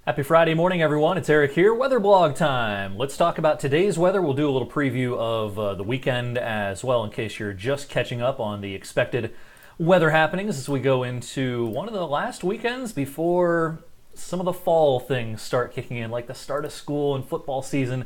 Happy Friday morning, everyone. It's Eric here. Weather blog time. Let's talk about today's weather. We'll do a little preview of the weekend as well, in case you're just catching up on the expected weather happenings as we go into one of the last weekends before some of the fall things start kicking in, like the start of school and football season.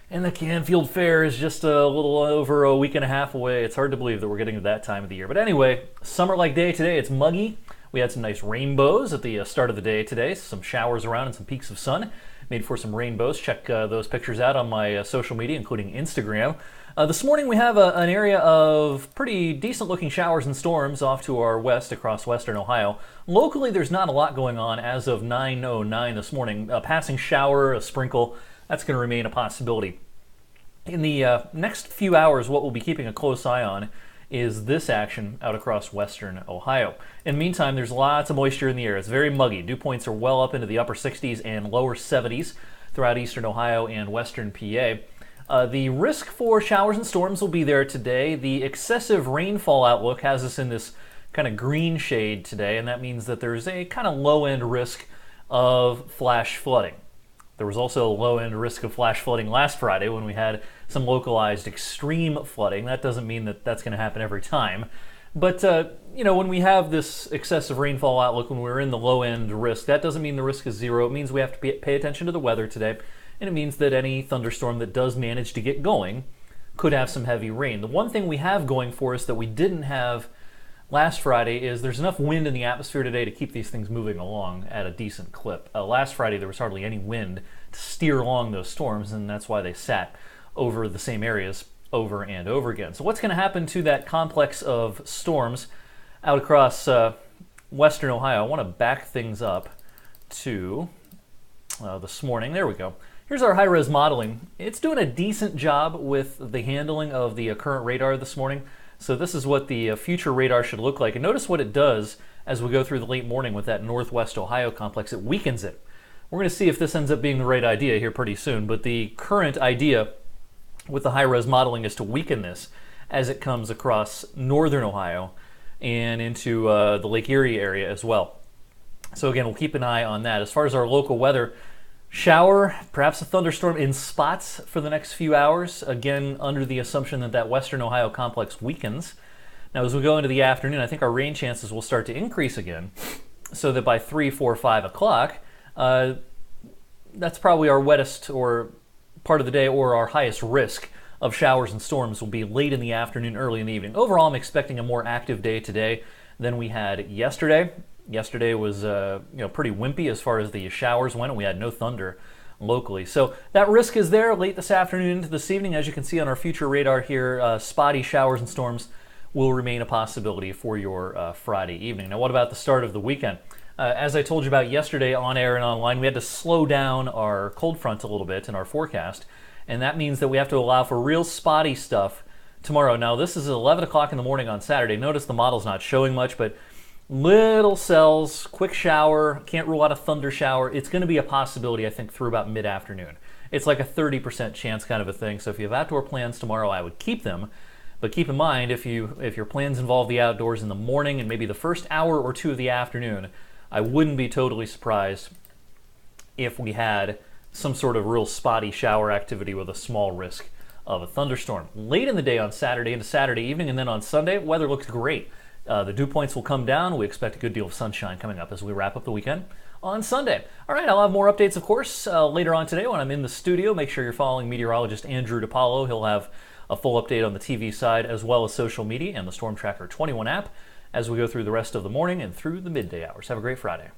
And the Canfield Fair is just a little over a week and a half away. It's hard to believe that we're getting to that time of the year. But anyway, summer-like day today. It's muggy. We had some nice rainbows at the start of the day today, some showers around and some peaks of sun. Made for some rainbows. Check those pictures out on my social media, including Instagram. This morning we have an area of pretty decent looking showers and storms off to our west across western Ohio. Locally there's not a lot going on as of 9:09 this morning. A passing shower, a sprinkle, that's going to remain a possibility. In the next few hours, what we'll be keeping a close eye on is this action out across western Ohio. In the meantime, there's lots of moisture in the air. It's very muggy. Dew points are well up into the upper 60s and lower 70s throughout eastern Ohio and western PA. The risk for showers and storms will be there today. The excessive rainfall outlook has us in this kind of green shade today, and that means that there's a kind of low-end risk of flash flooding. There was also a low-end risk of flash flooding last Friday when we had some localized extreme flooding. That doesn't mean that that's going to happen every time. But, when we have this excessive rainfall outlook, when we're in the low-end risk, that doesn't mean the risk is zero. It means we have to pay attention to the weather today, and it means that any thunderstorm that does manage to get going could have some heavy rain. The one thing we have going for us that we didn't have last Friday is there's enough wind in the atmosphere today to keep these things moving along at a decent clip. Last Friday there was hardly any wind to steer along those storms, and that's why they sat over the same areas over and over again. So what's going to happen to that complex of storms out across western Ohio? I want to back things up to this morning. There we go. Here's our high-res modeling. It's doing a decent job with the handling of the current radar this morning. So this is what the future radar should look like. And notice what it does as we go through the late morning with that northwest Ohio complex. It weakens it. We're going to see if this ends up being the right idea here pretty soon. But the current idea with the high-res modeling is to weaken this as it comes across northern Ohio and into the Lake Erie area as well. So again, we'll keep an eye on that. As far as our local weather, shower, perhaps a thunderstorm in spots for the next few hours, again under the assumption that that western Ohio complex weakens. Now as we go into the afternoon, I think our rain chances will start to increase again, so that by 3, 4, 5 o'clock, that's probably our wettest or part of the day, or our highest risk of showers and storms will be late in the afternoon, early in the evening. Overall, I'm expecting a more active day today than we had yesterday. Yesterday was pretty wimpy as far as the showers went, and we had no thunder locally. So that risk is there late this afternoon into this evening. As you can see on our future radar here, spotty showers and storms will remain a possibility for your Friday evening. Now, what about the start of the weekend? As I told you about yesterday on air and online, we had to slow down our cold front a little bit in our forecast, and that means that we have to allow for real spotty stuff tomorrow. Now, this is 11 o'clock in the morning on Saturday. Notice the model's not showing much, but little cells, quick shower, can't rule out a thunder shower. It's going to be a possibility, I think, through about mid-afternoon. It's like a 30% chance kind of a thing, so if you have outdoor plans tomorrow, I would keep them. But keep in mind, if your plans involve the outdoors in the morning and maybe the first hour or two of the afternoon, I wouldn't be totally surprised if we had some sort of real spotty shower activity with a small risk of a thunderstorm. Late in the day on Saturday into Saturday evening, and then on Sunday, weather looks great. The dew points will come down. We expect a good deal of sunshine coming up as we wrap up the weekend on Sunday. All right, I'll have more updates, of course, later on today when I'm in the studio. Make sure you're following meteorologist Andrew DiPaolo. He'll have a full update on the TV side as well as social media and the Storm Tracker 21 app as we go through the rest of the morning and through the midday hours. Have a great Friday.